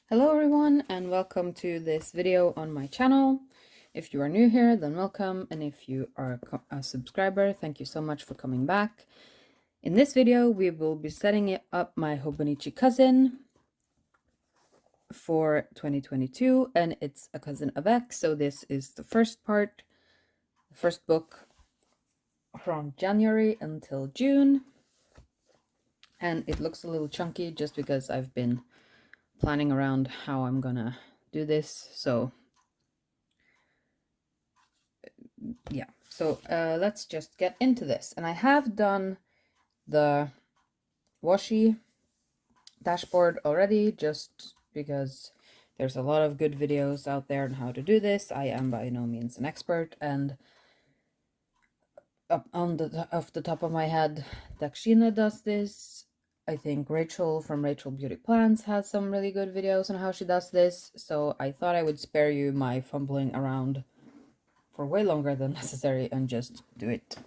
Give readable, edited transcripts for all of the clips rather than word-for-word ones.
Hello everyone and welcome to this video on my channel. If you are new here, then welcome, and if you are a subscriber, thank you so much for coming back. In this video we will be setting up my Hobonichi cousin for 2022, and it's a cousin avec, so this is the first part, the first book from January until June, and it looks a little chunky just because I've been planning around how I'm gonna do this. So yeah, so let's just get into this. And I have done the washi dashboard already, just because there's a lot of good videos out there on how to do this. I am by no means an expert, and up on off the top of my head, Dakshina does this. I think Rachel from Rachel Beauty Plans has some really good videos on how she does this, so I thought I would spare you my fumbling around for way longer than necessary and just do it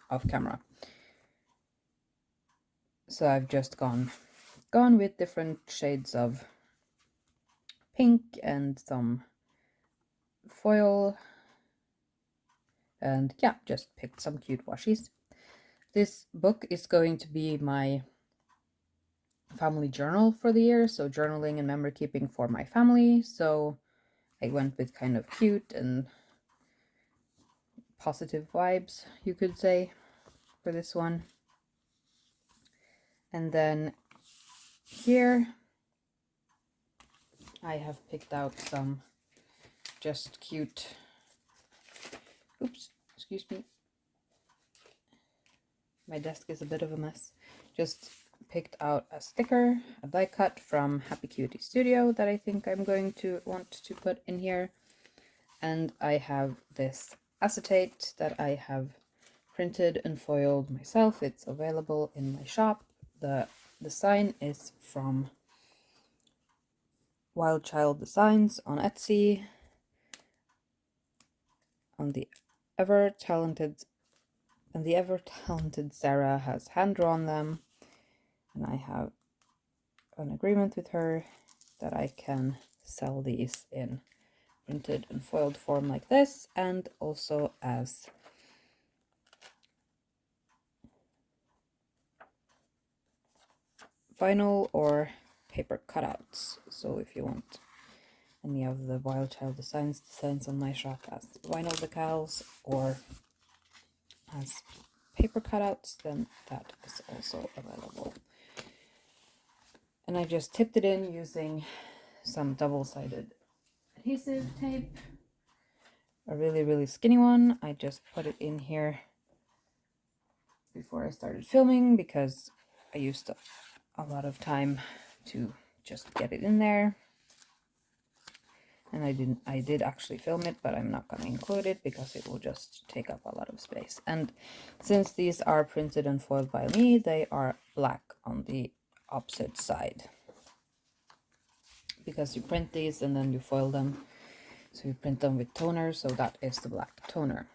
off camera. So I've just gone with different shades of pink and some foil, and yeah, just picked some cute washies. This book is going to be my family journal for the year, so journaling and memory keeping for my family. So I went with kind of cute and positive vibes, you could say, for this one. And then here I have picked out some just cute, oops, excuse me, my desk is a bit of a mess. Just picked out a sticker, a die cut from Happy Cutie Studio that I think I'm going to want to put in here. And I have this acetate that I have printed and foiled myself. It's available in my shop. The design is from WildchildDesigns on Etsy. On the ever talented Sarah has hand drawn them, and I have an agreement with her that I can sell these in printed and foiled form like this, and also as vinyl or paper cutouts. So if you want any of the WildchildDesigns designs on my shop as vinyl decals or as paper cutouts, then that is also available. And I just tipped it in using some double-sided adhesive tape, a really skinny one. I just put it in here before I started filming because I used a lot of time to just get it in there. And I did actually film it, but I'm not going to include it because it will just take up a lot of space. And since these are printed and foiled by me, they are black on the opposite side, because you print these and then you foil them. So you print them with toner, so that is the black toner.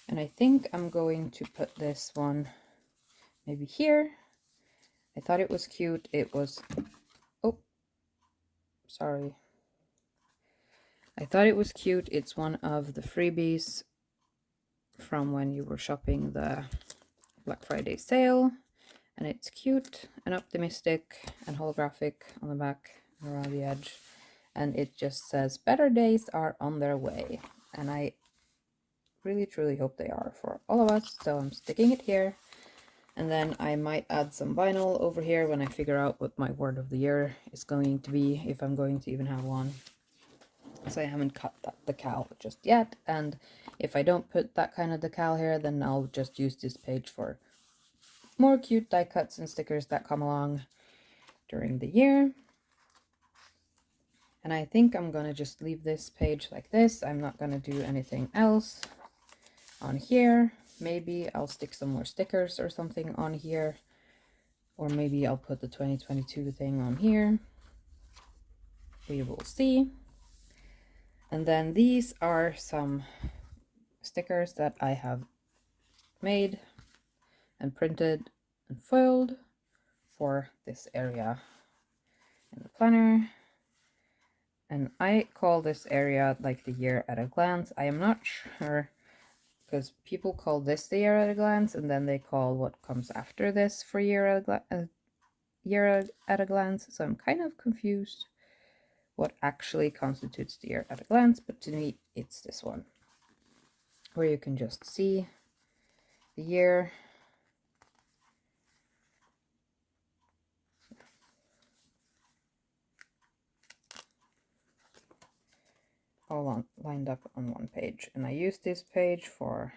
And I think I'm going to put this one maybe here. I thought it was cute. It was, oh, sorry. I thought it was cute. It's one of the freebies from when you were shopping the Black Friday sale. And it's cute and optimistic and holographic on the back and around the edge. And it just says, better days are on their way. And I really truly hope they are for all of us. So I'm sticking it here. And then I might add some vinyl over here when I figure out what my word of the year is going to be, if I'm going to even have one. So I haven't cut that decal just yet. And if I don't put that kind of decal here, then I'll just use this page for more cute die cuts and stickers that come along during the year. And I think I'm gonna just leave this page like this. I'm not gonna do anything else on here. Maybe I'll stick some more stickers or something on here, or maybe I'll put the 2022 thing on here. We will see. And then these are some stickers that I have made and printed and foiled for this area. in the planner. And I call this area like the year at a glance. I am not sure, because people call this the year at a glance, and then they call what comes after this for year at a glance. So I'm kind of confused what actually constitutes the year at a glance, but to me it's this one, where you can just see the year. All lined up on one page. And I use this page for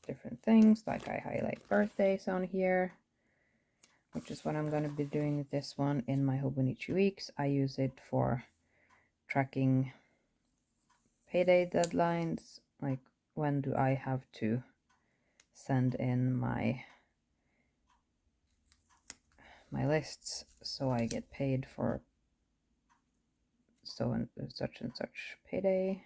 different things, like I highlight birthdays on here, which is what I'm going to be doing with this one in my Hobonichi weeks. I use it for tracking payday deadlines, like when do I have to send in my lists so I get paid for so and such payday,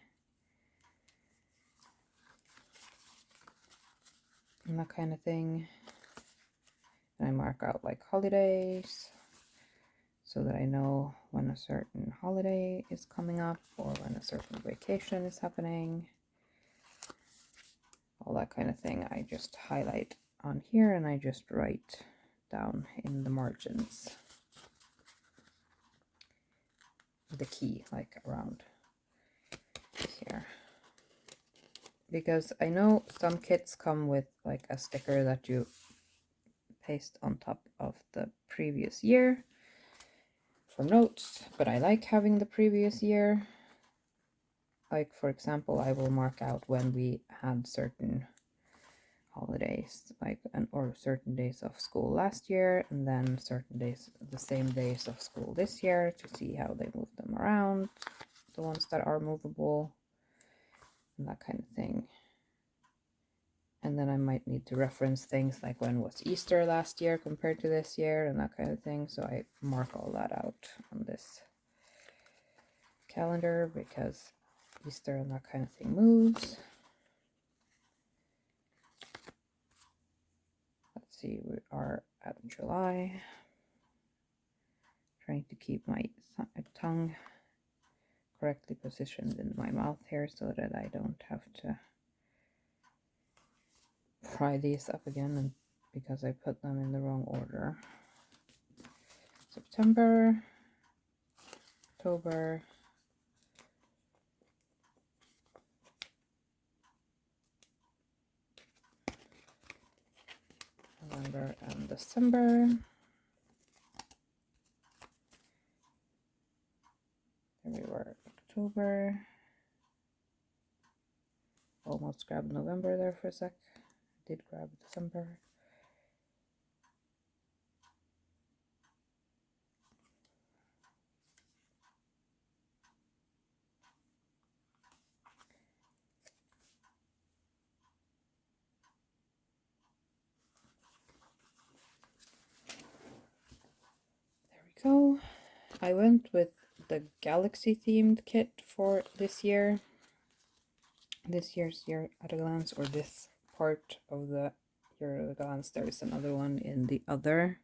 and that kind of thing. And I mark out like holidays so that I know when a certain holiday is coming up or when a certain vacation is happening. All that kind of thing I just highlight on here, and I just write down in the margins the key, like around here. Because I know some kits come with like a sticker that you paste on top of the previous year for notes, but I like having the previous year. Like, for example, I will mark out when we had certain holidays, like or certain days of school last year, and then certain days, the same days of school this year, to see how they move them around, the ones that are movable, and that kind of thing. And then I might need to reference things like when was Easter last year compared to this year, and that kind of thing. So I mark all that out on this calendar, because Easter and that kind of thing moves. Let's see, we are at July. Trying to keep my tongue correctly positioned in my mouth here so that I don't have to fry these up again, and because I put them in the wrong order. September, October, November, and December. There we were, October. Almost grabbed November there for a sec. Did grab December. There we go. I went with the galaxy themed kit for this year. This year's year at a glance, or this part of the year at a glance. There is another one in the other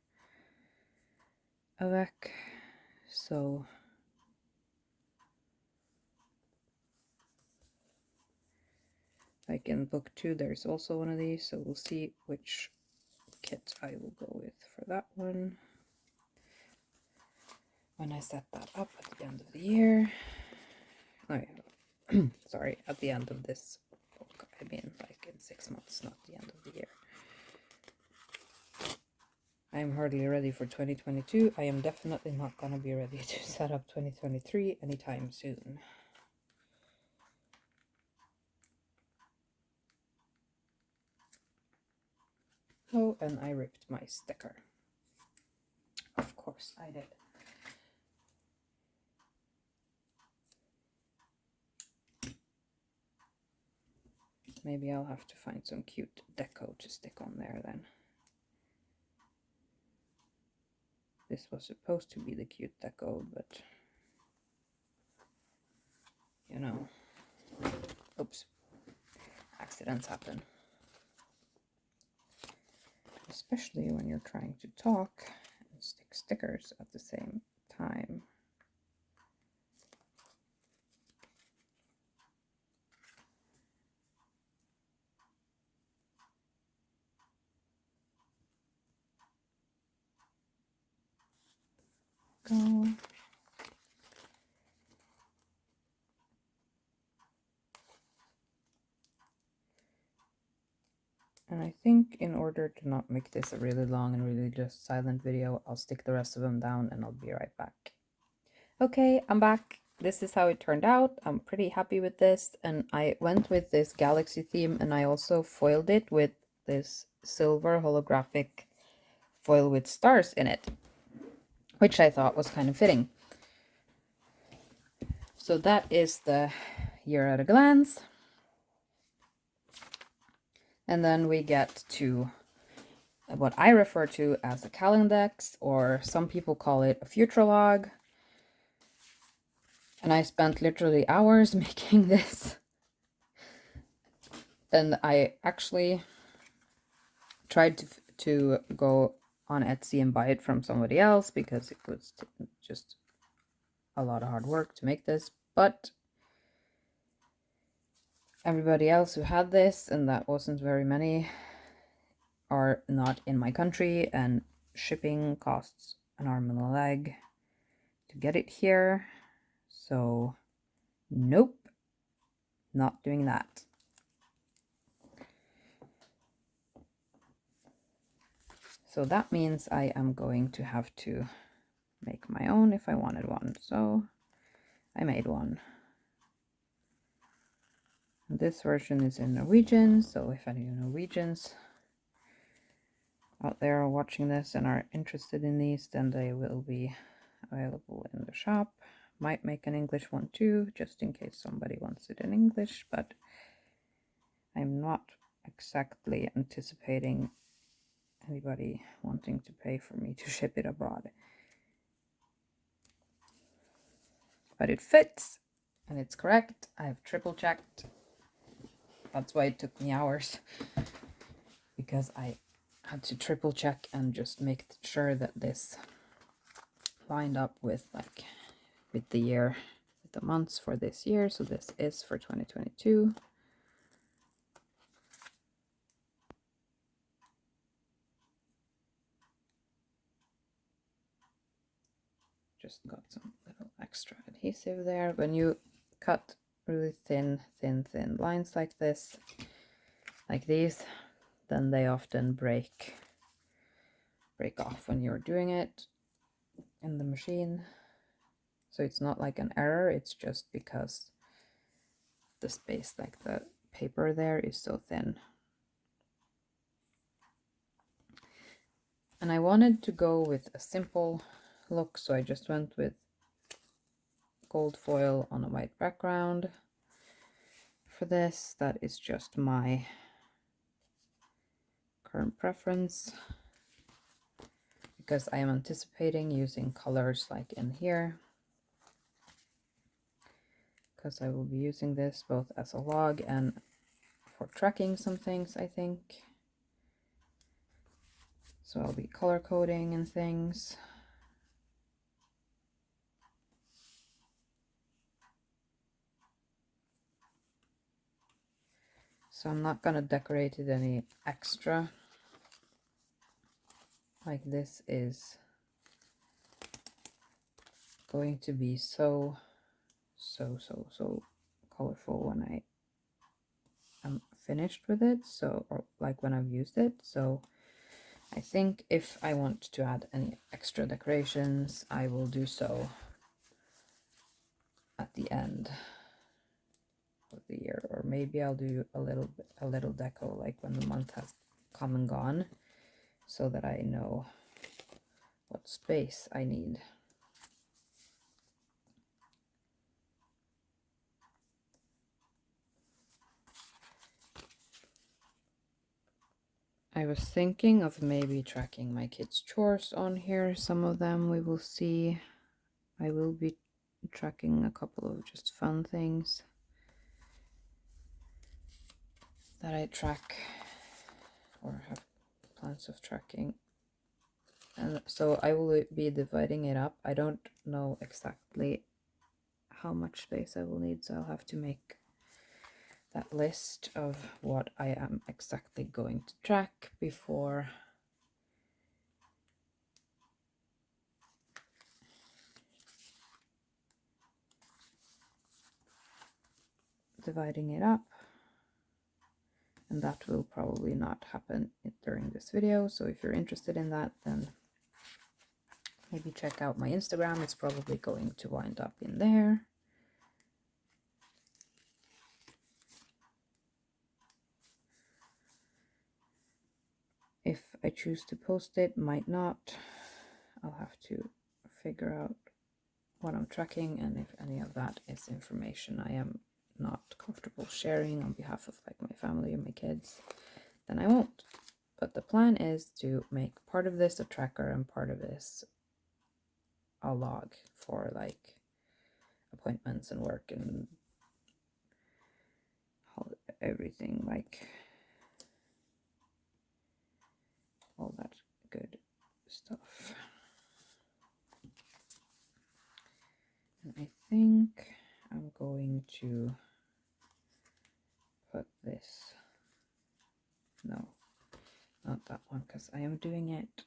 avec. So like in book 2 there's also one of these, so we'll see which kit I will go with for that one when I set that up at the end of the year. Oh yeah. Sorry, at the end of this book, I mean like in 6 months, not the end of the year. I am hardly ready for 2022. I am definitely not gonna be ready to set up 2023 anytime soon. Oh, and I ripped my sticker. Of course I did. Maybe I'll have to find some cute deco to stick on there then. This was supposed to be the cute deco, but you know, oops, accidents happen. Especially when you're trying to talk and stick stickers at the same time. I think in order to not make this a really long and really just silent video, I'll stick the rest of them down and I'll be right back. Okay, I'm back. This is how it turned out. I'm pretty happy with this, and I went with this galaxy theme, and I also foiled it with this silver holographic foil with stars in it, which I thought was kind of fitting. So that is the year at a glance. And then we get to what I refer to as a calendex, or some people call it a futurolog. And I spent literally hours making this. And I actually tried to go on Etsy and buy it from somebody else because it was just a lot of hard work to make this. But everybody else who had this, and that wasn't very many, are not in my country, and shipping costs an arm and a leg to get it here. So nope, not doing that. So that means I am going to have to make my own if I wanted one. So I made one. This version is in Norwegian, so if any Norwegians out there are watching this and are interested in these, then they will be available in the shop. Might make an English one too, just in case somebody wants it in English, but I'm not exactly anticipating anybody wanting to pay for me to ship it abroad. But it fits, and it's correct. I have triple checked. That's why it took me hours, because I had to triple check and just make sure that this lined up with the year, with the months for this year. So this is for 2022. Just got some little extra adhesive there. When you cut really thin lines like this, like these, then they often break off when you're doing it in the machine. So it's not like an error, it's just because the space, like the paper there, is so thin. And I wanted to go with a simple look, so I just went with gold foil on a white background for this. That is just my current preference, because I am anticipating using colors like in here, because I will be using this both as a log and for tracking some things, I think. So I'll be color coding and things. So I'm not gonna decorate it any extra. Like, this is going to be so colorful when I am finished with it, so, or like when I've used it. So I think if I want to add any extra decorations, I will do so at the end of the year, or maybe I'll do a little deco like when the month has come and gone, so that I know what space I need. I was thinking of maybe tracking my kids' chores on here. Some of them we will see. I will be tracking a couple of just fun things that I track or have plans of tracking. And so I will be dividing it up. I don't know exactly how much space I will need, so I'll have to make that list of what I am exactly going to track before dividing it up. and that will probably not happen during this video. So if you're interested in that, then maybe check out my Instagram. It's probably going to wind up in there. If I choose to post it, might not. I'll have to figure out what I'm tracking, and if any of that is information I am not comfortable sharing on behalf of like my family or my kids, then I won't. But the plan is to make part of this a tracker and part of this a log for like appointments and work and everything, like all that good stuff. And I think I'm going to put this, no, not that one, because I am doing it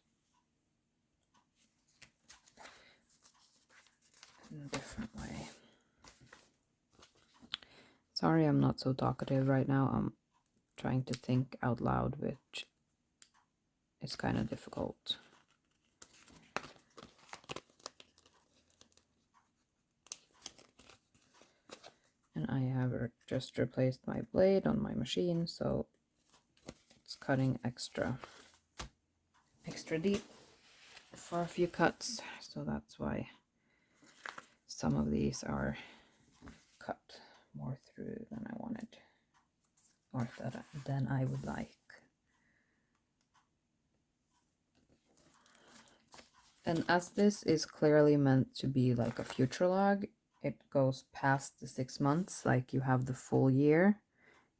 in a different way. Sorry, I'm not so talkative right now. I'm trying to think out loud, which is kind of difficult. And I have just replaced my blade on my machine, so it's cutting extra deep for a few cuts. So that's why some of these are cut more through than I wanted, or than I would like. And as this is clearly meant to be like a future log, it goes past the 6 months, like you have the full year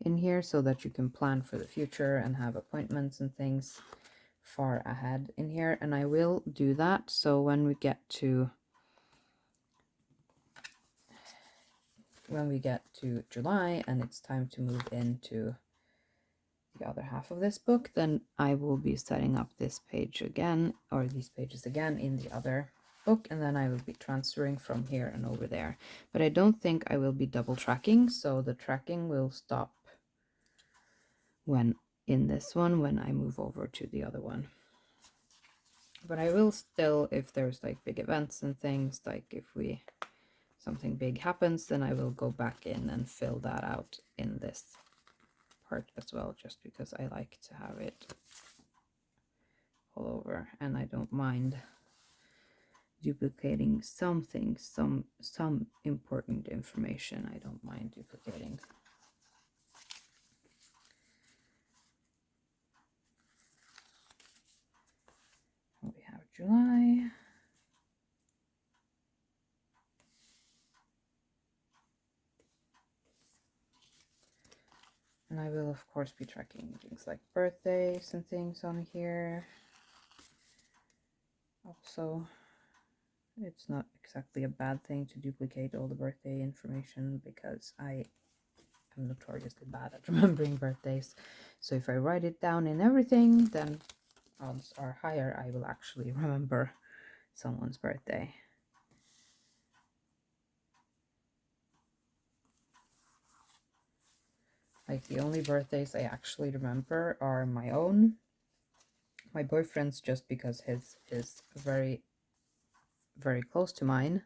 in here so that you can plan for the future and have appointments and things far ahead in here. And I will do that, so when we get to July and it's time to move into the other half of this book, then I will be setting up this page again, or these pages again, in the other book, and then I will be transferring from here and over there. But I don't think I will be double tracking, so the tracking will stop when in this one when I move over to the other one. But I will still, if there's like big events and things, like if something big happens, then I will go back in and fill that out in this part as well, just because I like to have it all over, and I don't mind duplicating some things, some important information I don't mind duplicating. We have July. And I will, of course, be tracking things like birthdays and things on here. Also, it's not exactly a bad thing to duplicate all the birthday information, because I am notoriously bad at remembering birthdays. So if I write it down in everything, then odds are higher I will actually remember someone's birthday. Like, the only birthdays I actually remember are my own, my boyfriend's, just because his is very, very close to mine,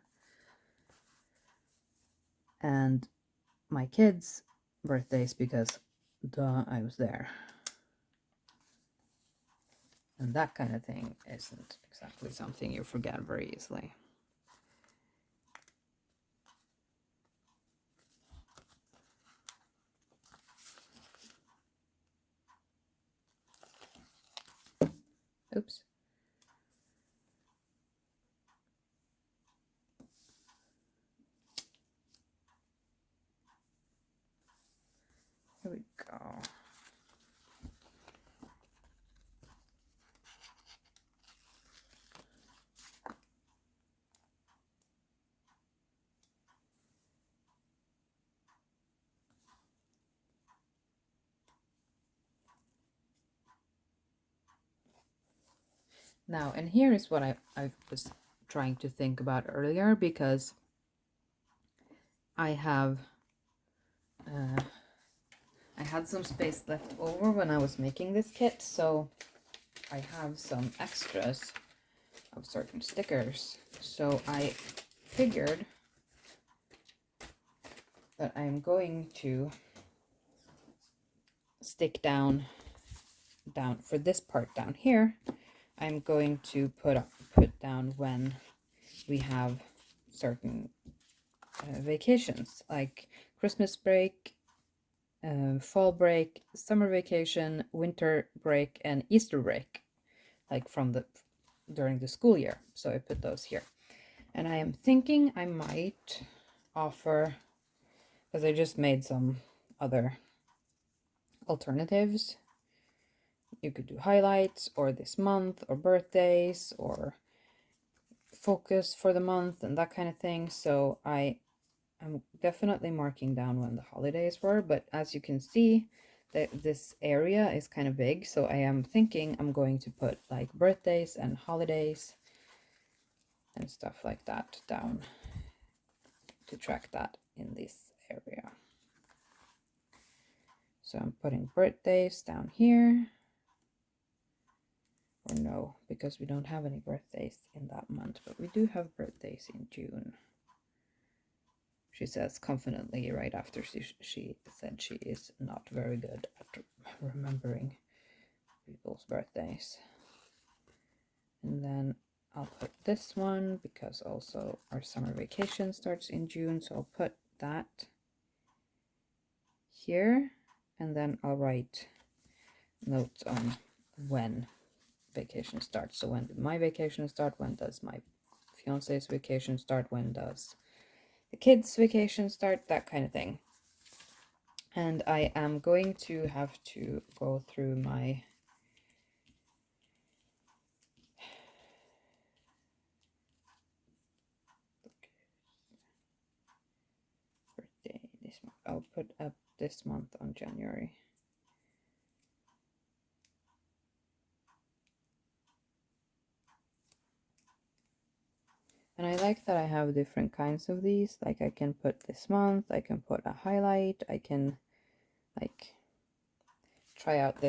and my kids' birthdays because duh, I was there. And that kind of thing isn't exactly something you forget very easily. Oops. Here we go. Now, and here is what I was trying to think about earlier, because I have I had some space left over when I was making this kit, so I have some extras of certain stickers. So I figured that I'm going to stick down for this part down here. I'm going to put down when we have certain vacations, like Christmas break, fall break, summer vacation, winter break, and Easter break, like during the school year. So I put those here. And I am thinking I might offer, because I just made some other alternatives. You could do highlights, or this month, or birthdays, or focus for the month, and that kind of thing. So I'm definitely marking down when the holidays were, but as you can see, this area is kind of big, so I am thinking I'm going to put like birthdays and holidays and stuff like that down to track that in this area. So I'm putting birthdays down here. Or no, because we don't have any birthdays in that month, but we do have birthdays in June. She says confidently right after she said she is not very good at remembering people's birthdays. And then I'll put this one because also our summer vacation starts in June, so I'll put that here, and then I'll write notes on when vacation starts. So when did my vacation start? When does my fiance's vacation start? When does the kids' vacation start? That kind of thing. And I am going to have to go through my birthday this month. I'll put up this month on January. And I like that I have different kinds of these. Like I can put this month, I can put a highlight, I can like try out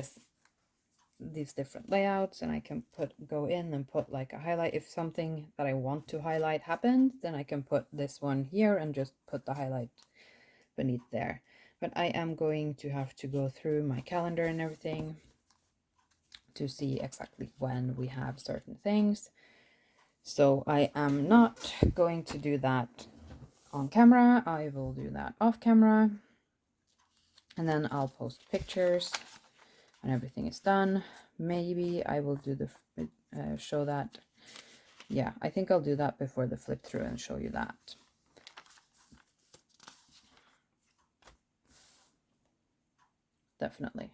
these different layouts, and I can go in and put like a highlight. If something that I want to highlight happened, then I can put this one here and just put the highlight beneath there. But I am going to have to go through my calendar and everything to see exactly when we have certain things. So I am not going to do that on camera. I will do that off camera. And then I'll post pictures when everything is done. Maybe I will do the show that. Yeah, I think I'll do that before the flip through and show you that. Definitely.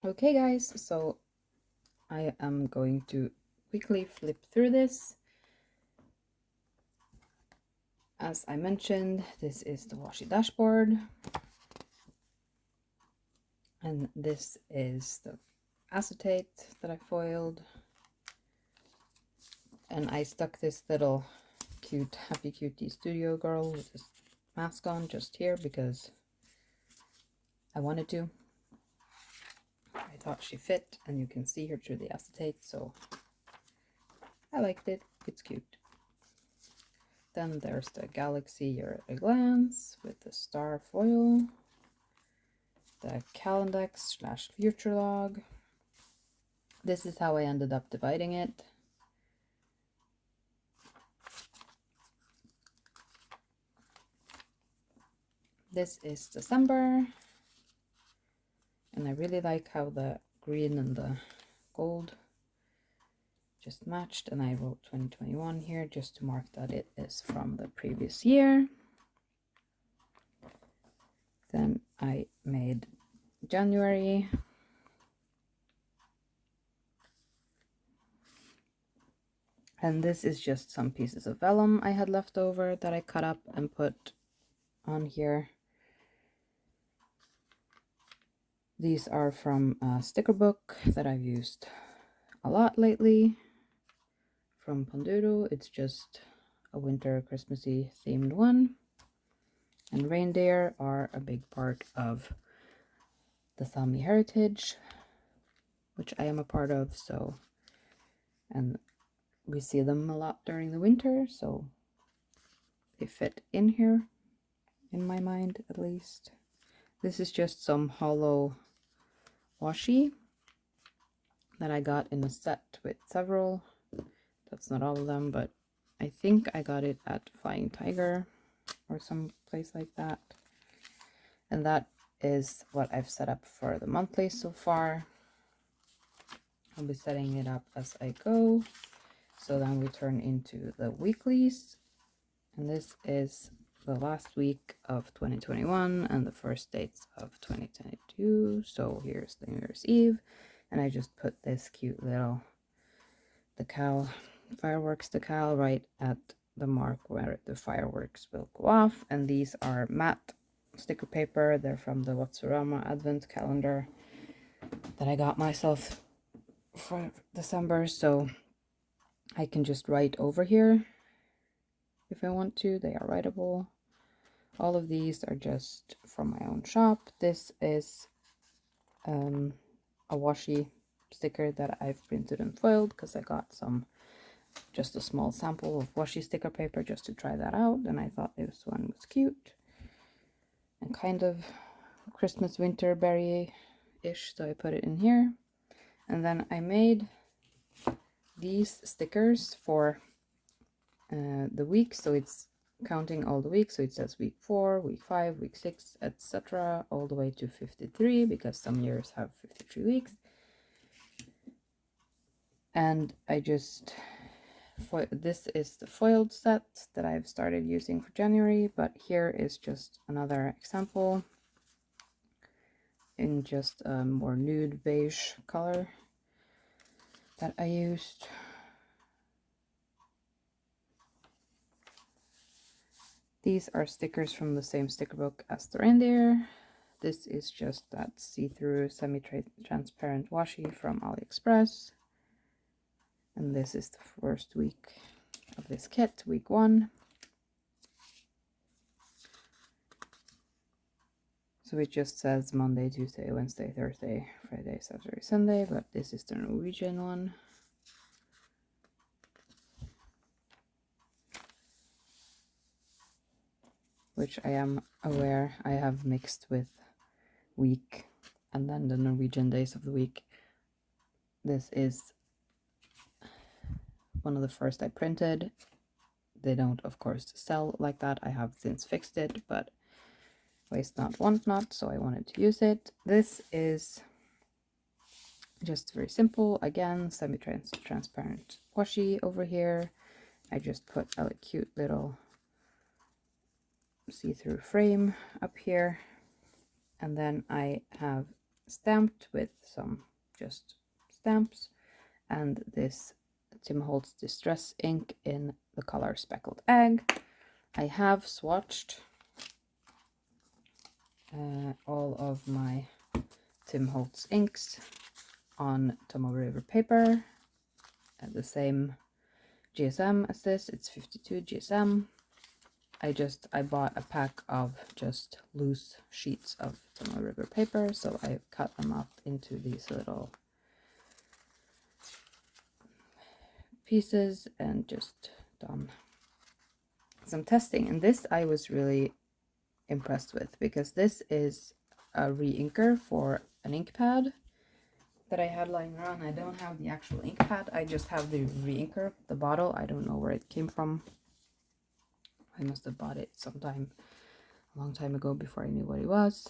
Okay guys, so I am going to quickly flip through this. As I mentioned, this is the washi dashboard, and this is the acetate that I foiled, and I stuck this little cute Happy Cutie studio girl with this mask on just here because I wanted to. I thought she fit, and you can see her through the acetate, so I liked it. It's cute. Then there's the Galaxy Year at a Glance with the star foil, the Calendex / future log. This is how I ended up dividing it. This is December, and I really like how the green and the gold just matched, and I wrote 2021 here just to mark that it is from the previous year. Then I made January, and this is just some pieces of vellum I had left over that I cut up and put on here. These are from a sticker book that I've used a lot lately from Panduro. It's just a winter Christmassy themed one. And reindeer are a big part of the Sami heritage, which I am a part of, so, and we see them a lot during the winter, so they fit in here, in my mind at least. This is just some hollow washi that I got in a set with several. That's not all of them, but I think I got it at Flying Tiger or some place like that. And that is what I've set up for the monthly so far. I'll be setting it up as I go. So then we turn into the weeklies. And this is the last week of 2021 and the first dates of 2022. So here's the New Year's Eve. And I just put this cute little decal, fireworks decal, right at the mark where the fireworks will go off. And these are matte sticker paper. They're from the Watzorama advent calendar that I got myself for December, so I can just write over here if I want to. They are writable. All of these are just from my own shop. This is a washi sticker that I've printed and foiled because I got just a small sample of washi sticker paper just to try that out, and I thought this one was cute and kind of Christmas winter berry-ish, so I put it in here. And then I made these stickers for the week, so it's counting all the weeks, so it says week 4, week 5, week 6, etc., all the way to 53, because some years have 53 weeks. And I just this is the foiled set that I've started using for January, but here is just another example in just a more nude beige color that I used. These are stickers from the same sticker book as the reindeer. This is just that see-through semi-transparent washi from AliExpress. And this is the first week of this kit, week 1. So it just says Monday, Tuesday, Wednesday, Thursday, Friday, Saturday, Sunday, but this is the Norwegian one. Which I am aware I have mixed with week and then the Norwegian days of the week. This is one of the first I printed. They don't, of course, sell like that. I have since fixed it, but waste not, want not, so I wanted to use it. This is just very simple. Again, semi-transparent washi over here. I just put a cute little see-through frame up here, and then I have stamped with some just stamps, and this Tim Holtz Distress ink in the color Speckled Egg. I have swatched all of my Tim Holtz inks on Tomoe River paper at the same GSM as this. It's 52 GSM. I bought a pack of just loose sheets of Tomoe River paper, so I cut them up into these little pieces and just done some testing. And this I was really impressed with, because this is a re-inker for an ink pad that I had lying around. I don't have the actual ink pad, I just have the re-inker, the bottle. I don't know where it came from. I must have bought it sometime a long time ago before I knew what it was.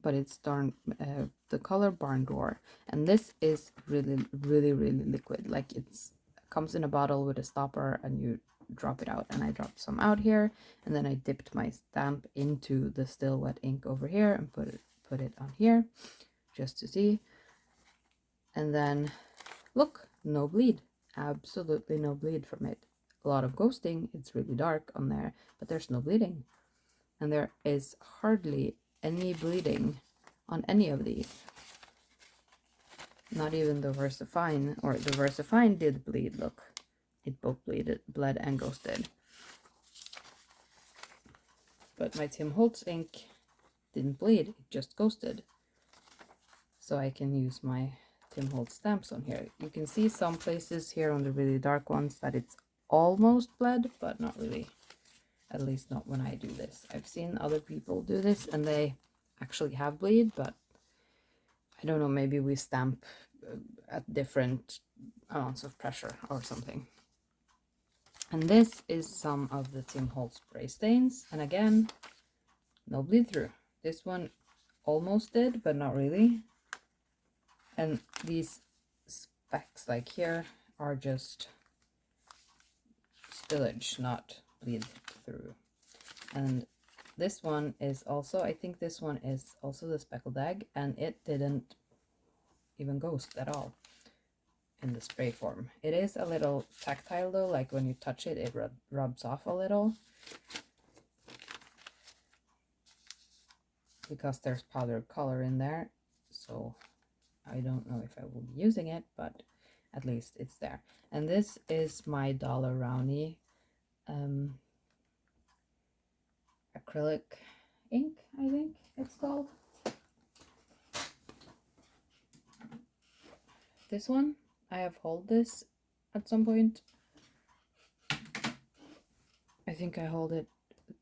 But it's the color Barn Door, and this is really liquid. Like, it's comes in a bottle with a stopper and you drop it out, and I dropped some out here, and then I dipped my stamp into the still wet ink over here and put it on here just to see. And then look, no bleed, absolutely no bleed from it. A lot of ghosting, it's really dark on there, but there's no bleeding, and there is hardly any bleeding on any of these. Not even the VersaFine, or the VersaFine did bleed. Look, it both bled and ghosted. But my Tim Holtz ink didn't bleed, it just ghosted. So I can use my Tim Holtz stamps on here. You can see some places here on the really dark ones that it's almost bled, but not really. At least not when I do this. I've seen other people do this and they actually have bleed, but I don't know, maybe we stamp at different amounts of pressure or something. And this is some of the Tim Holtz spray stains, and again, no bleed through. This one almost did, but not really. And these specks like here are just spillage, not bleed through. And this one is also, I think this one is also the Speckled Egg, and it didn't even ghost at all in the spray form. It is a little tactile though, like when you touch it, it rubs off a little, because there's powdered color in there. So I don't know if I will be using it, but at least it's there. And this is my Dollar Rowney acrylic ink, I think it's called. This one, I have hauled this at some point. I think I hold it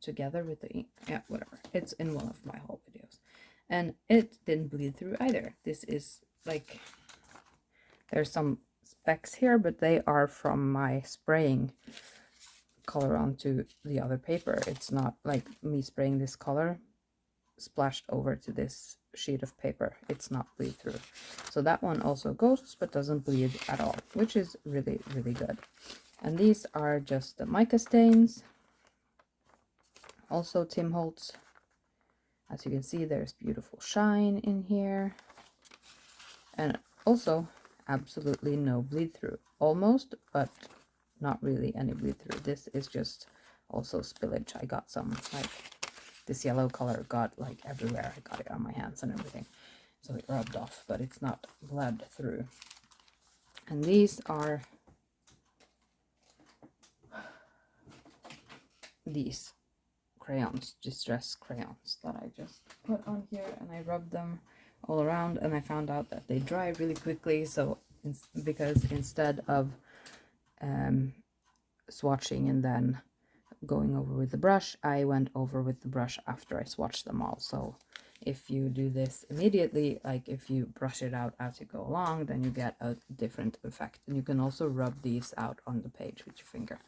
together with the ink. Yeah, whatever. It's in one of my haul videos. And it didn't bleed through either. This is like, there's some specks here, but they are from my spraying color onto the other paper. It's not like me spraying this color splashed over to this sheet of paper. It's not bleed through. So that one also ghosts but doesn't bleed at all, which is really good. And these are just the mica stains, also Tim Holtz. As you can see, there's beautiful shine in here, and also absolutely no bleed through. Almost, but not really any bleed through. This is just also spillage. I got some, like, this yellow color got like everywhere. I got it on my hands and everything, so it rubbed off, but it's not bled through. And these are these crayons, distress crayons, that I just put on here, and I rubbed them all around, and I found out that they dry really quickly. So because instead of swatching and then going over with the brush, I went over with the brush after I swatched them all. So if you do this immediately, like if you brush it out as you go along, then you get a different effect. And you can also rub these out on the page with your finger.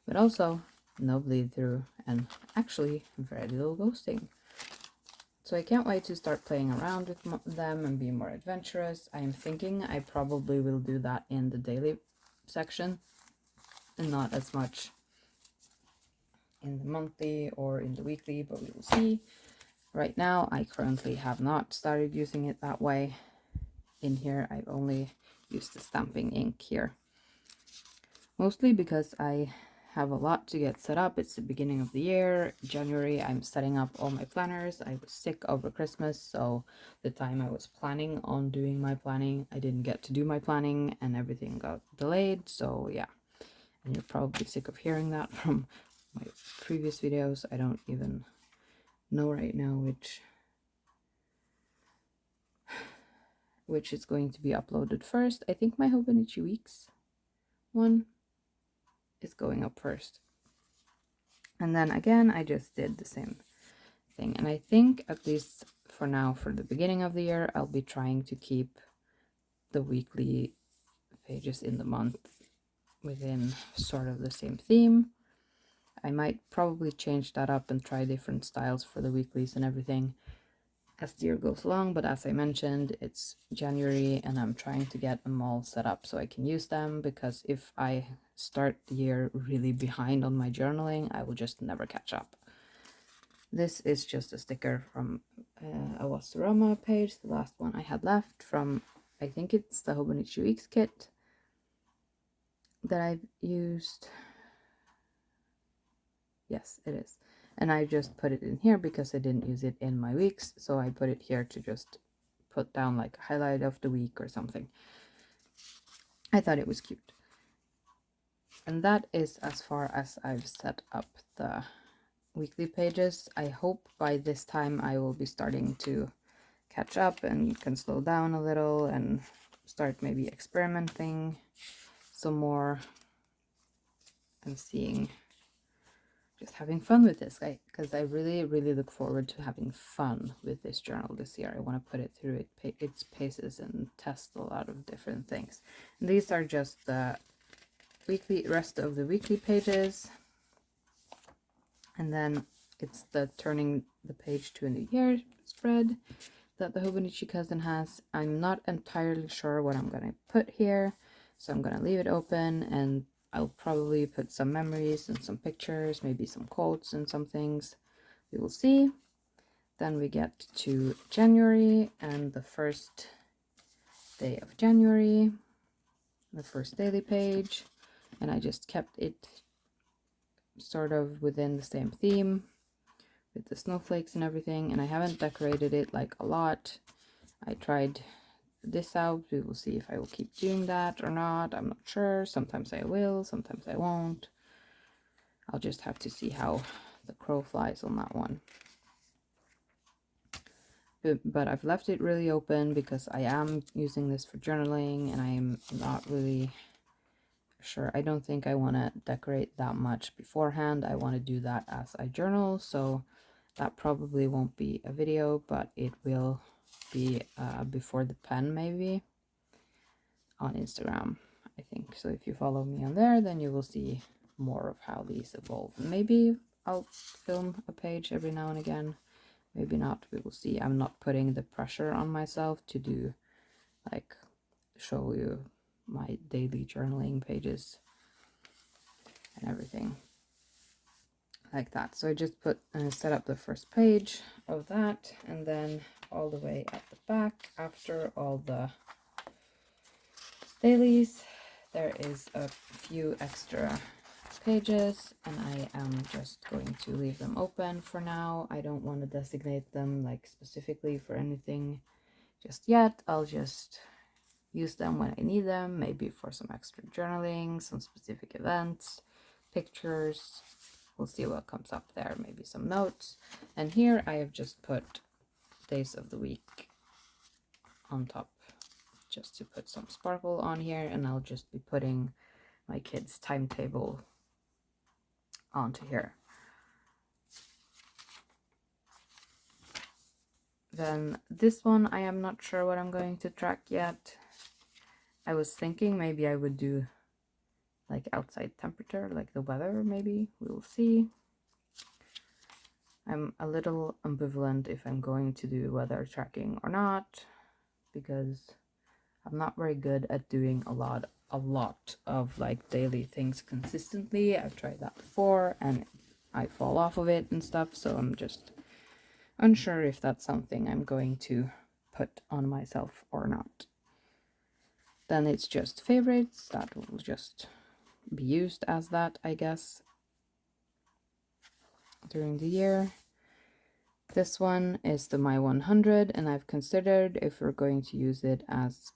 But also no bleed through, and actually very little ghosting. So I can't wait to start playing around with them and be more adventurous. I'm thinking I probably will do that in the daily section and not as much in the monthly or in the weekly, but we will see. Right now, I currently have not started using it that way. In here, I've only used the stamping ink here. Mostly because I have a lot to get set up. It's the beginning of the year. January, I'm setting up all my planners. I was sick over Christmas, so the time I was planning on doing my planning, I didn't get to do my planning and everything got delayed. So yeah, and you're probably sick of hearing that from my previous videos. I don't even know right now which is going to be uploaded first. I think my Hobonichi Weeks one is going up first. And then again, I just did the same thing. And I think, at least for now, for the beginning of the year, I'll be trying to keep the weekly pages in the month within sort of the same theme. I might probably change that up and try different styles for the weeklies and everything as the year goes along. But as I mentioned, it's January and I'm trying to get them all set up so I can use them, because if I start the year really behind on my journaling, I will just never catch up. This is just a sticker from a Watzorama page, the last one I had left from, I think it's the Hobonichi Weeks kit that I've used. Yes, it is. And I just put it in here because I didn't use it in my weeks, so I put it here to just put down like a highlight of the week or something. I thought it was cute. And that is as far as I've set up the weekly pages. I hope by this time I will be starting to catch up and can slow down a little and start maybe experimenting some more and seeing, just having fun with this, because I really look forward to having fun with this journal this year. I want to put it through its paces and test a lot of different things. And these are just the rest of the weekly pages, and then it's the turning the page to a new year spread that the Hobonichi cousin has. I'm not entirely sure what I'm going to put here, so I'm going to leave it open, and I'll probably put some memories and some pictures, maybe some quotes and some things. We will see. Then we get to January, and the first day of January, the first daily page, and I just kept it sort of within the same theme with the snowflakes and everything, and I haven't decorated it like a lot. I tried this out. We will see if I will keep doing that or not. I'm not sure. Sometimes I will, sometimes I won't. I'll just have to see how the crow flies on that one. But I've left it really open because I am using this for journaling, and I'm not really sure. I don't think I want to decorate that much beforehand. I want to do that as I journal, so that probably won't be a video, but it will be before the pen, maybe on Instagram, I think. So if you follow me on there, then you will see more of how these evolve. Maybe I'll film a page every now and again, maybe not. We will see. I'm not putting the pressure on myself to do, like, show you my daily journaling pages and everything like that. So I just set up the first page of that, and then all the way at the back, after all the dailies, there is a few extra pages, and I am just going to leave them open for now. I don't want to designate them like specifically for anything just yet. I'll just use them when I need them, maybe for some extra journaling, some specific events, pictures. We'll see what comes up there, maybe some notes. And here I have just put days of the week on top, just to put some sparkle on here, and I'll just be putting my kids' timetable onto here. Then this one, I am not sure what I'm going to track yet. I was thinking maybe I would do like outside temperature, like the weather, maybe. We will see. I'm a little ambivalent if I'm going to do weather tracking or not, because I'm not very good at doing a lot of like daily things consistently. I've tried that before and I fall off of it and stuff, so I'm just Unsure if that's something I'm going to put on myself or not. Then it's just favorites that will just be used as that, I guess, during the year. This one is the My 100, and I've considered if we're going to use it as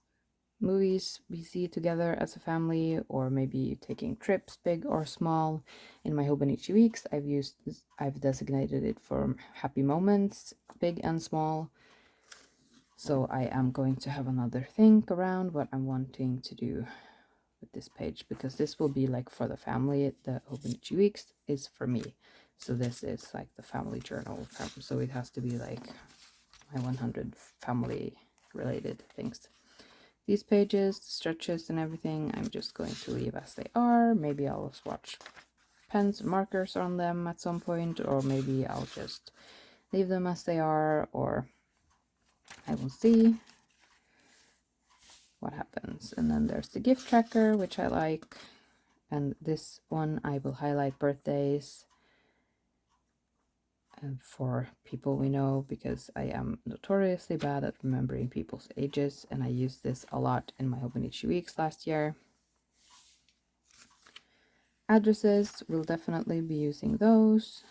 movies we see together as a family, or maybe taking trips, big or small. In my Hobonichi weeks, I've designated it for happy moments, big and small. So I am going to have another think around what I'm wanting to do with this page, because this will be like for the family. The Hobonichi weeks is for me, so this is like the family journal, so it has to be like my 100 family related things. These pages, stretches and everything, I'm just going to leave as they are. Maybe I'll swatch pens and markers on them at some point, or maybe I'll just leave them as they are, or I will see what happens. And then there's the gift tracker, which I like, and this one I will highlight birthdays for people we know, because I am notoriously bad at remembering people's ages, and I used this a lot in my Hobonichi weeks last year. Addresses, we'll definitely be using those.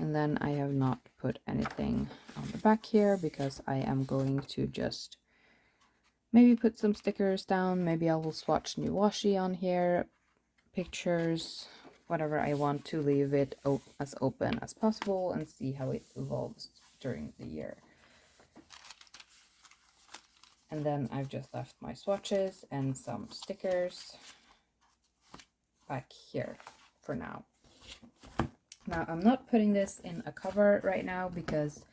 And then I have not put anything on the back here, because I am going to just maybe put some stickers down. Maybe I will swatch new washi on here, pictures, whatever. I want to leave it as open as possible and see how it evolves during the year. And then I've just left my swatches and some stickers back here for now. Now I'm not putting this in a cover right now, because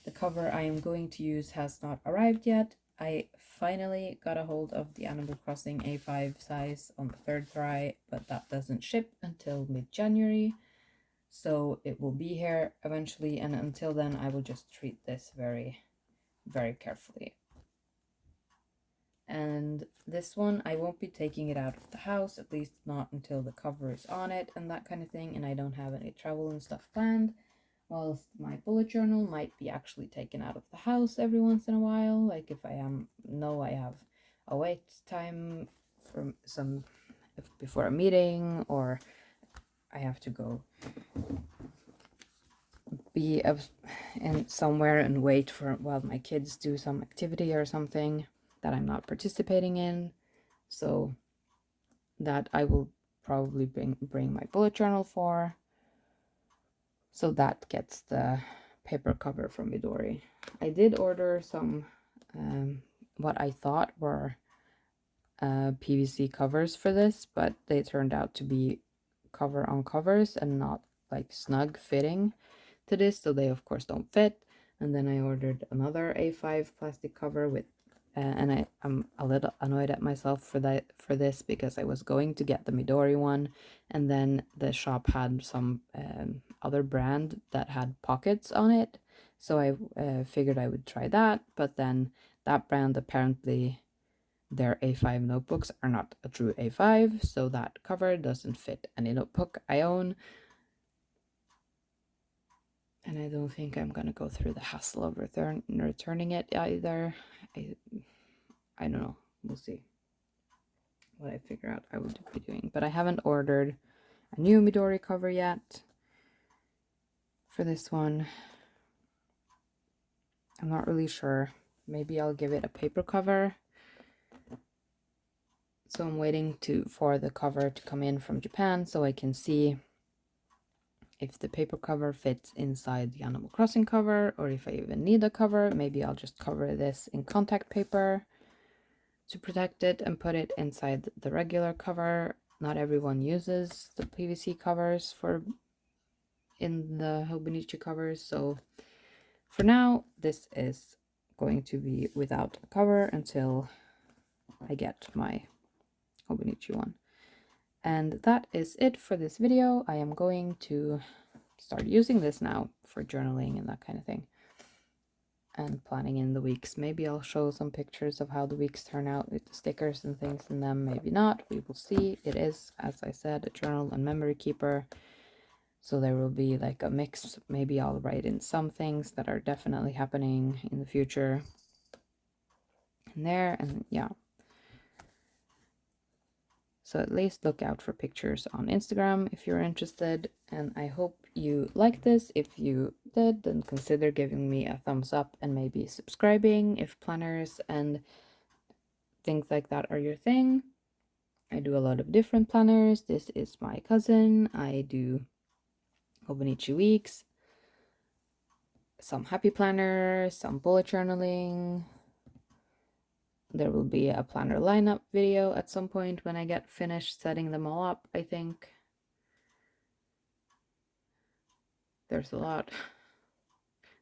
the cover I am going to use has not arrived yet. I finally got a hold of the Animal Crossing A5 size on the third try, but that doesn't ship until mid-January, so it will be here eventually, and until then I will just treat this very, very carefully. And this one, I won't be taking it out of the house, at least not until the cover is on it and that kind of thing, and I don't have any travel and stuff planned. Whilst my bullet journal might be actually taken out of the house every once in a while, like if I have a wait time for before a meeting, or I have to go be in somewhere and wait for while my kids do some activity or something that I'm not participating in, so that I will probably bring my bullet journal for. So that gets the paper cover from Midori. I did order some what I thought were PVC covers for this, but they turned out to be cover on covers and not like snug fitting to this, so they of course don't fit. And then I ordered another A5 plastic cover with and I'm a little annoyed at myself for this, because I was going to get the Midori one, and then the shop had some other brand that had pockets on it, so I figured I would try that. But then that brand, apparently their A5 notebooks are not a true A5, so that cover doesn't fit any notebook I own. And I don't think I'm gonna go through the hassle of returning it either. I don't know. We'll see what I figure out I would be doing. But I haven't ordered a new Midori cover yet for this one. I'm not really sure. Maybe I'll give it a paper cover. So I'm waiting for the cover to come in from Japan, so I can see if the paper cover fits inside the Animal Crossing cover, or if I even need a cover. Maybe I'll just cover this in contact paper to protect it and put it inside the regular cover. Not everyone uses the PVC covers in the Hobonichi covers, so for now this is going to be without a cover until I get my Hobonichi one. And that is it for this video. I am going to start using this now for journaling and that kind of thing, and planning in the weeks. Maybe I'll show some pictures of how the weeks turn out with the stickers and things in them, maybe not. We will see. It is, as I said, a journal and memory keeper. So there will be like a mix. Maybe I'll write in some things that are definitely happening in the future in there, and yeah. So at least look out for pictures on Instagram if you're interested, and I hope you like this. If you did, then consider giving me a thumbs up and maybe subscribing if planners and things like that are your thing. I do a lot of different planners. This is my cousin. I do Hobonichi weeks, some happy planners, some bullet journaling. There will be a planner lineup video at some point when I get finished setting them all up, I think. There's a lot.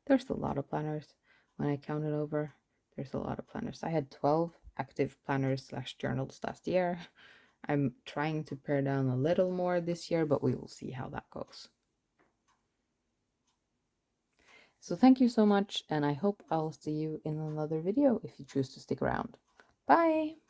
There's a lot of planners. When I counted over, there's a lot of planners. I had 12 active planners / journals last year. I'm trying to pare down a little more this year, but we will see how that goes. So thank you so much, and I hope I'll see you in another video if you choose to stick around. Bye!